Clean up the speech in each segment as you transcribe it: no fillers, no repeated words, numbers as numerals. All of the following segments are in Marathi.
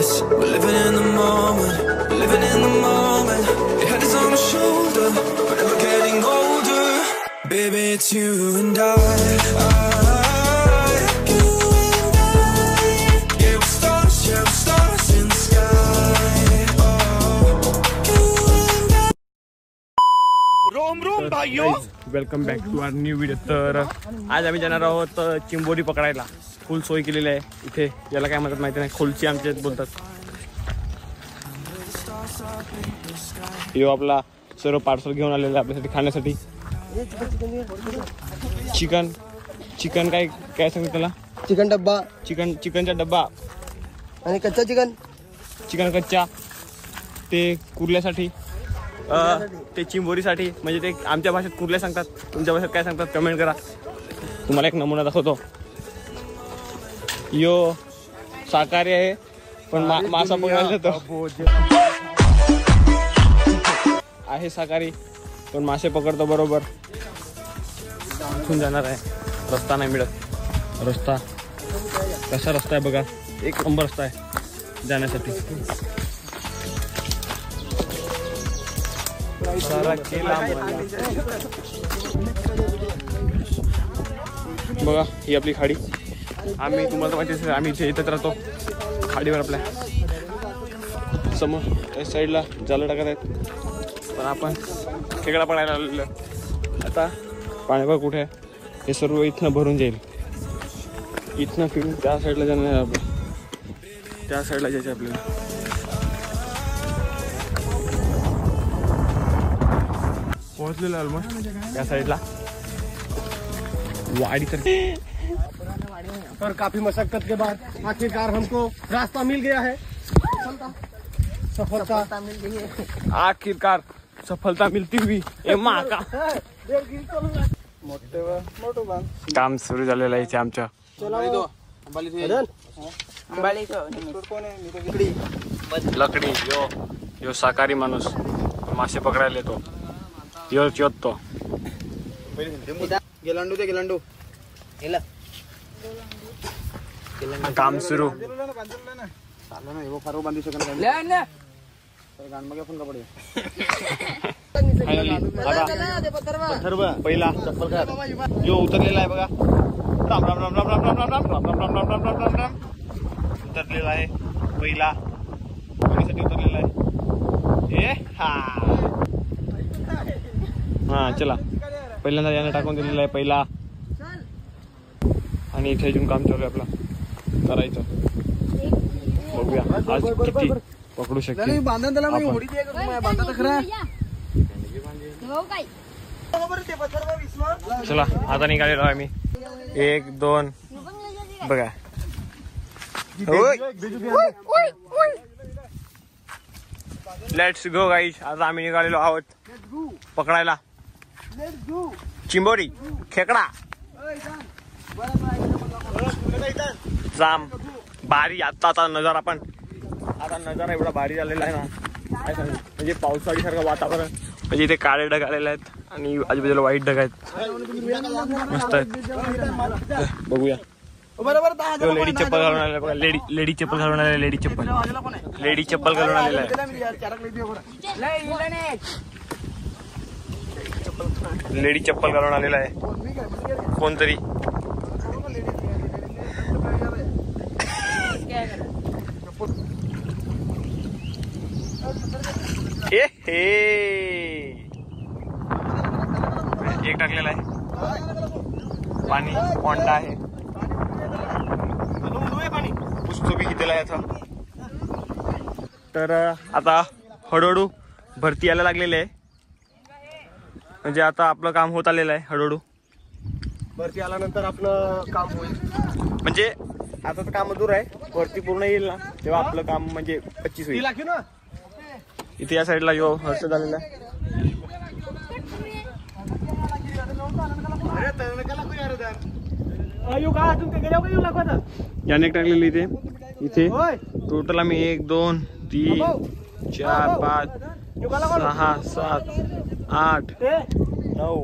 this. We're living in the moment, living in the moment. Your head is on my shoulder, we're never getting older. Baby, it's you and I. Welcome back to our new video. तर आज आम्ही जाणार आहोत चिंबोरी पकडायला। फुल सोय केलेली आहे इथे, याला काय म्हणतात माहिती नाही, खोलची आमच्या बोलतात। यो आपला सर्व पार्सल घेऊन आलेला आपल्यासाठी खाण्यासाठी। चिकन काय काय सांगतात त्याला? चिकन डब्बा, चिकनचा डब्बा आणि कच्चा चिकन कच्चा, ते कुर्ल्यासाठी, ते चिंबोरीसाठी। म्हणजे ते आमच्या भाषेत कुर्ले सांगतात, तुमच्या भाषेत काय सांगतात कमेंट करा। तुम्हाला एक नमुना दाखवतो। यो शाकाहारी आहे पण मासा पकडायला येतो, आहे शाकाहारी पण मासे पकडतो बरोबर। इथून जाणार आहे, रस्ता नाही मिळत। रस्ता कसा रस्ता आहे बघा, एक नंबर रस्ता आहे जाण्यासाठी। बघा ही आपली खाडी। आम्ही तुम्हाला माहिती आहे आम्ही इथे येतच राहतो खाडीवर। आपल्या समोर त्या साईडला जाळं टाकत आहेत, पण आपण खेकडा पडायला आलेलो। आता पाणी बघ कुठे आहे, हे सर्व इथनं भरून जाईल। इथनं फिरून त्या साईडला जाणार आहे आपण, त्या साईडला जायचं आपल्याला। पोहोचलेला ऑलमोस्ट त्या साइडला वाड़ी तर। और काफी मशक्कत के बाद आखिरकार हमको रास्ता मिल गया है। सफलता मिल गई है, आखिरकार सफलता मिलती हुई। ए माँ का काम सुरू झालेलं आहे इथे आमच्या। लकडी यो शाकाहारी माणूस मासे पकडायला येतो, यो चोतो। गेलांडू काम सुरू। पहिला यो उतरलेला आहे बघा। राम राम राम राम राम राम राम राम राम राम राम राम राम राम राम राम उतरलेला आहे पहिला, पहिल्यासाठी उतरलेला आहे। ए हा चला, पहिल्यांदा याने टाकून दिलेला आहे पहिला, आणि इथे अजून काम चालू आहे आपला करायचं। बघूया आज किती पकडू शकते। चला आता निघालेलो आहे आम्ही, 1 2 बघा। लेट्स गो गाईज, आज आम्ही निघालेलो आहोत पकडायला चिंबोरी खेकडा। जाम भारी आत्ताचा नजारा, पण आता नजारा एवढा भारी झालेला आहे ना काय सांगू। म्हणजे पावसाळी सारखं वातावरण, म्हणजे इथे काळे ढग आलेले आहेत आणि आजूबाजूला व्हाईट ढग आहेत, मस्त आहेत। बघूया लेडी चप्पल घालून आलेला बघा, लेडी चप्पल घालून आलेला, लेडी चप्पल घालून आलेला आहे। लेडी चप्पल घालून आलेला आहे कोणतरी। एक टाकलेला आहे, पाणी कोंडा आहे, पुस्तक घेतलेला आहे आता। तर आता हळूहळू भरती यायला लागलेली आहे, म्हणजे आता आपलं काम होत आलेलं आहे। हळूहळू भरती आल्यानंतर आपलं काम होईल, म्हणजे आता तर काम दूर आहे, भरती पूर्ण येईल ना तेव्हा आपलं काम म्हणजे 25 होईल। इथे या साईडला यो हर्ष झालेला आहे। याने टाकलेली इथे टोटल आम्ही 1 2 3 4 5 6 7 8 9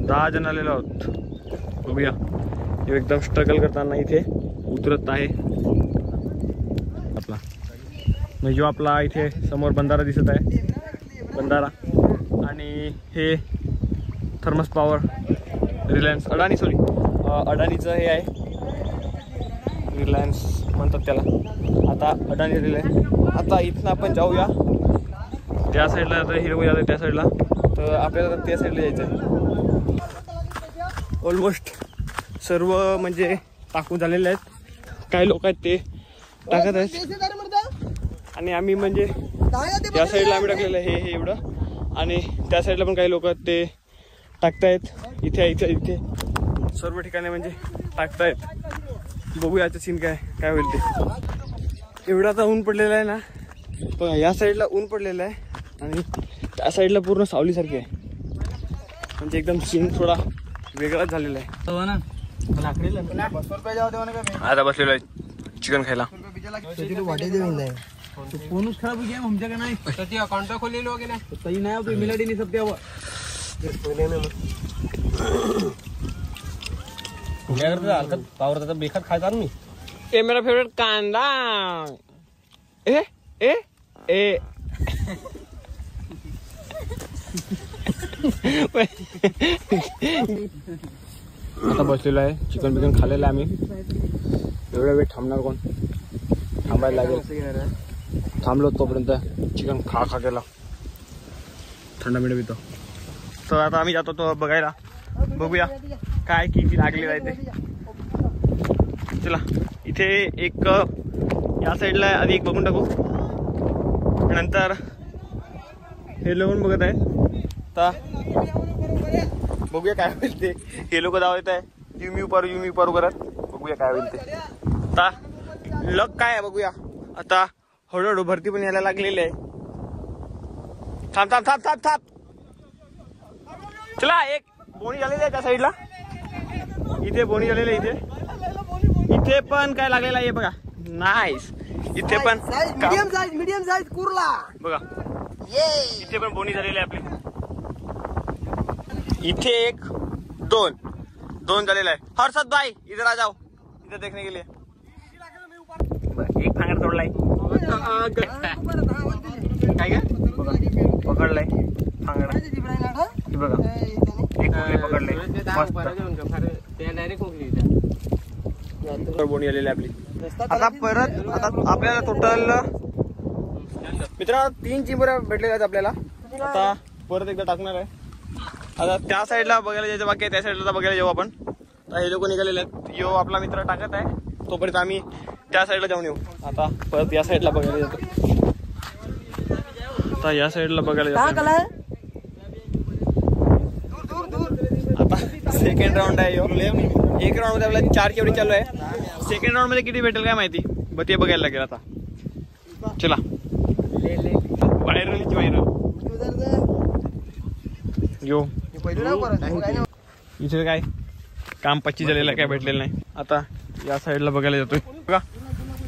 10 जण आलेलो आहोत। बघूया एकदम स्ट्रगल करताना इथे उतरत आहे आपला म्हणजे जो आपला इथे समोर बंधारा दिसत आहे, बंधारा, आणि हे थर्मस पॉवर रिलायन्स अडानीचं हे आहे, रिलायन्स म्हणतात त्याला. आता अडानी रिलायन्स. आता इथनं आपण जाऊया त्या साईडला, आता हिरवं जातं त्या साईडला, तर आपल्याला त्या साईडला जायचं आहे. ऑलमोस्ट सर्व म्हणजे टाकून झालेले आहेत. काही लोक आहेत ते टाकत आहेत, आणि आम्ही म्हणजे त्या साईडला आम्ही टाकलेलं आहे हे एवढं, आणि त्या साईडला पण काही लोक आहेत ते टाकतायत. इथे सर्व ठिकाणी म्हणजे टाकतायत. बघूया याचं सीन काय होईल ते. एवढं आता ऊन पडलेलं आहे ना, पण या साईडला ऊन पडलेलं आहे आणि त्या साईडला पूर्ण सावलीसारखी आहे. म्हणजे एकदम सीन थोडा वेगळाच झालेला आहे. आता बसलेलो आहे चिकन खायला. फोनच खराब हो गया हमसे का नहीं सच्ची अकाउंट खोल ले लोगे ना सही ना तो मिला नहीं सब क्या हुआ क्या करते हलकत पावर था बेखत खायचा मी. ये मेरा फेवरेट कांदा. ए ए ए आता बसलेलो आहे, चिकन बिकन खाल्लेलं आहे आम्ही. एवढा वेळ थांबणार कोण, थांबायला लागेल. थांबलो तोपर्यंत चिकन खा गेला, थंड मिळ पितो. तर आता आम्ही जातो तो बघायला, बघूया काय किती लागलेलं आहे ते. चला, इथे एक या साईडला आधी एक बघून टाकू, नंतर हे लोक बघत आहे. तर बघूया काय होईल ते. हे लोक दावत आहे युमी उपारू करत. बघूया काय होईल ते. आता लक काय आहे बघूया. आता हळूहळू भरती पण यायला लागलेली आहे. थांब. चला, एक बोणी झालेली आहे त्या साईडला. इथे बोणी झालेली आहे. इथे पण काय लागलेलं आहे बघा. नाईस. इथे पण मीडियम साइज कुर्ला बघा. इथे पण बोणी झालेली आहे आपली. इथे एक दोन झालेला आहे. हर्षद भाई इधर आ जाओ, इधर देखने के लिए. एक फांगड तोडलाय. काय का पकडलाय फांगड बघा. एक पकडलाय मस्त. बोणी आलेली आपली. आता परत आपल्याला टोटल मित्रांनो 3 चिंबोऱ्या भेटलेल्या आहेत आपल्याला. आता परत एकदा टाकणार आहे. आता त्या साईडला बघायला जायचं बाकी आहे, त्या साईडला बघायला जाऊ आपण. आता हे लोक निघालेले आहेत. यो आपला मित्र टाकत आहे, तोपर्यंत आम्ही त्या साईडला जाऊन येऊ. आता परत या साईडला बघायला जातो. आता या साईडला बघायला जातो. आता सेकंड राऊंड आहे. एक राऊंड मध्ये आपल्याला 4 केवढी चालू आहे. सेकंड राऊंड मध्ये किती भेटेल काय माहिती, ते बघायला लागेल. आता चला, व्हायरल यो. इथे काय काम 25 झालेलं आहे, काय भेटलेलं नाही. आता या साईडला बघायला जातोय बघा.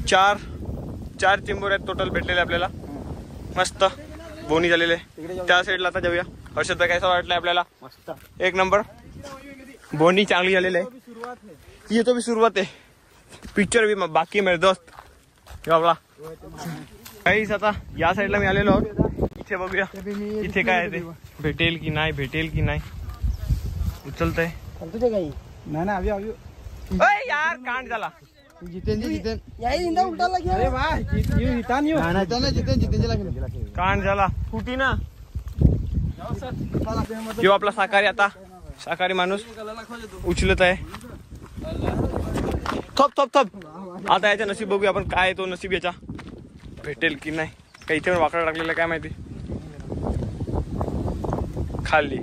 4 चिंबोर आहेत टोटल भेटलेले आपल्याला. मस्त बोनी झालेले. त्या साईडला आता जाऊया. हर्षद काय वाटलंय आपल्याला. मस्त एक नंबर बोनी चांगली झालेली आहे. ये तो भी सुरुवात आहे. पिक्चर भी बाकी मेरे दोस्त आपला काहीच. आता या साईडला मी आलेलो आहोत. इथे बघूया इथे काय आहे ते, भेटेल की नाही. उचलतंय यार. कांड झाला. कांड झाला कुठे ना. यो आपला शाकाहारी. आता शाकाहारी माणूस उचलत आहे. थप. आता याचा नशीब बघूया आपण. काय तो नशीब याचा, भेटेल की नाही. काही इथे वाकडा टाकलेला काय माहिती. खाल्ली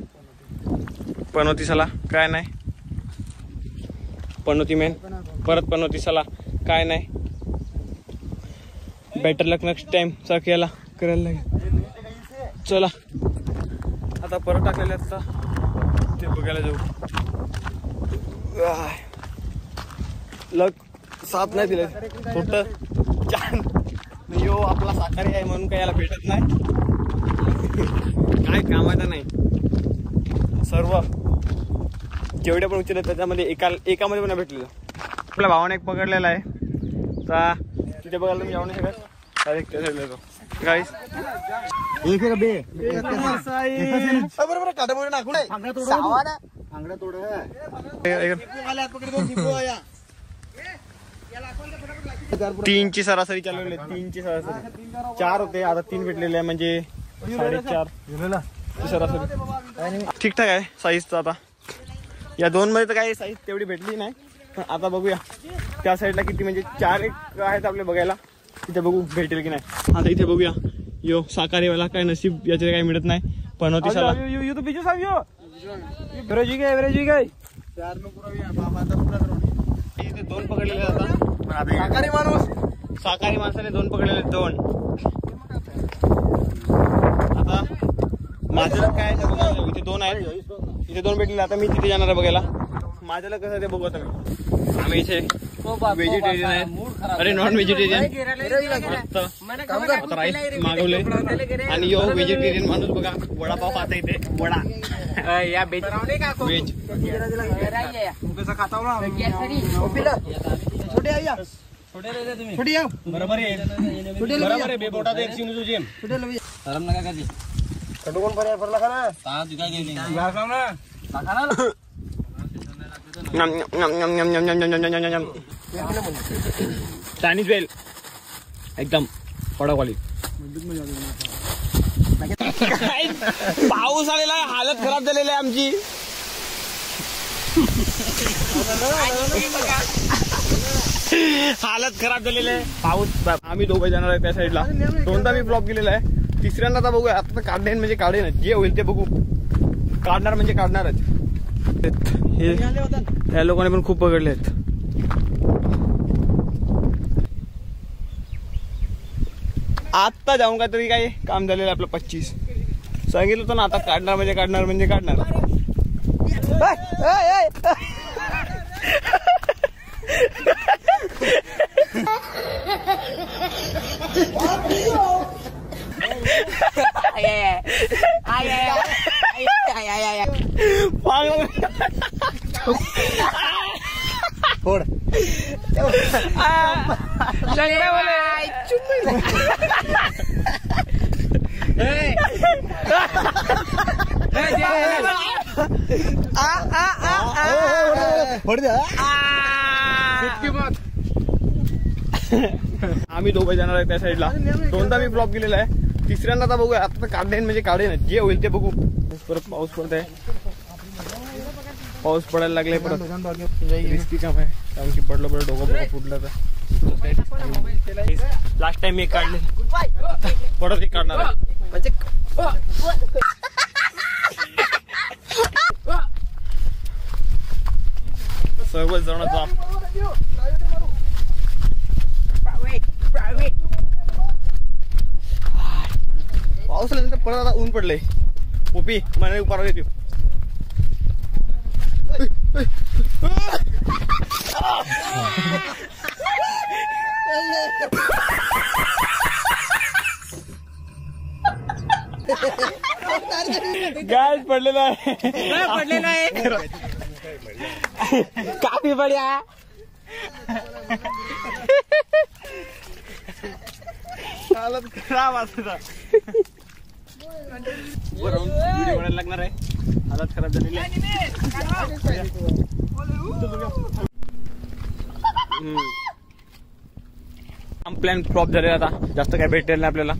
पनोती साला काय नाही. पनोती मेन परत पनोती साला काय नाही. बेटर लक नेक्स्ट टाइम सारखं याला करायला लागेल. चला आता परत टाकलेले आता ते बघायला जाऊ. लक साथ नाही दिले छोट छान. यो आपला शाकाहारी आहे म्हणून काय याला भेटत नाही. काय कामाचा नाही. सर्व जेवढे पण उचलले त्याच्यामध्ये एकामध्ये पण भेटलेलं. आपल्या भावाने एक पकडलेला आहे. तर तिथे बघायला तुम्ही जाऊ नाही शकत. डायरेक्ट त्या साईडला येतो गाईस. बरोबर काटाबोरी नाखून तीनची सरासरी चालवले, 3ची सरासरी. 4 होते आता 3 भेटलेले आहे म्हणजे 4.5 सरासरी. ठीकठाक आहे साईजचा. आता या 2 मध्ये तर काही साईज तेवढी भेटली नाही, पण आता बघूया त्या साईडला किती म्हणजे 4 एक आहेत आपले बघायला. तिथे बघू भेटेल की नाही. आता इथे बघूया. यो साकारीवाला काय नसीब याचे काही मिळत नाही. पनोती साला इथे 2 पकडलेले आता. माणूस साकारी माणसाने 2 पकडलेले 2. आता माझ्याला काय इथे 2 आहेत, इथे 2 भेटलेले. आता मी तिथे जाणार आहे बघायला. माझ्याला कसं ते बघू आता मी. आम्ही इथे व्हेजिटेरियन आहे, अरे नॉन व्हेजिटेरियन. आता राईस मागवले आणि यो व्हेजिटेरियन माणूस बघा वडापाव खाता इथे. वडा व्हेज बरोबर आहे बेपोटा चायनीज वेल एकदम कडकवाली. पाऊस आलेला आहे, हालत खराब झालेली आहे आमची. हालत खराब झालेली आहे. पाऊस. आम्ही 2 जाणार आहे त्या साईडला. 2दा मी फ्लॉप केलेला आहे, 3ऱ्यांदा आता बघूया. आता काढेन म्हणजे काढेन, जे होईल ते बघू. काढणार म्हणजे काढणारच. हे ह्या लोकांनी पण खूप पकडले आहेत. आत्ता जाऊन काहीतरी काय काम झालेलं आपलं 25 सांगितलं होतं ना. आता काढणार म्हणजे काढणार म्हणजे काढणार. आम्ही 2 जाणार आहे त्या साईडला. 2दा मी फ्लॉप केलेला आहे, 3ऱ्यांदा आता बघूया. आता काढेन म्हणजे काढेन, जे होईल ते बघू. परत पाऊस पडत आहे, पाऊस पडायला लागलाय परत. रिस्की काम आहे कारण की पडलं परत डोकं फुटलं तर. लास्ट टाइम मी काढले, परत एक काढणार आहे. सर्वच जण जाम. पाऊस आल्यानंतर परत आता ऊन पडलंय. पोपी मला उपार देतो. गॅस पडलेला आहे, पडलेला आहे. काफी बढिया. हालत खराब असता. व्हिडिओ बनायला लागणार आहे. हालत खराब झालेली आहे. प्लॅन फ्लॉप झालेला. आता जास्त काय भेटेल नाही आपल्याला.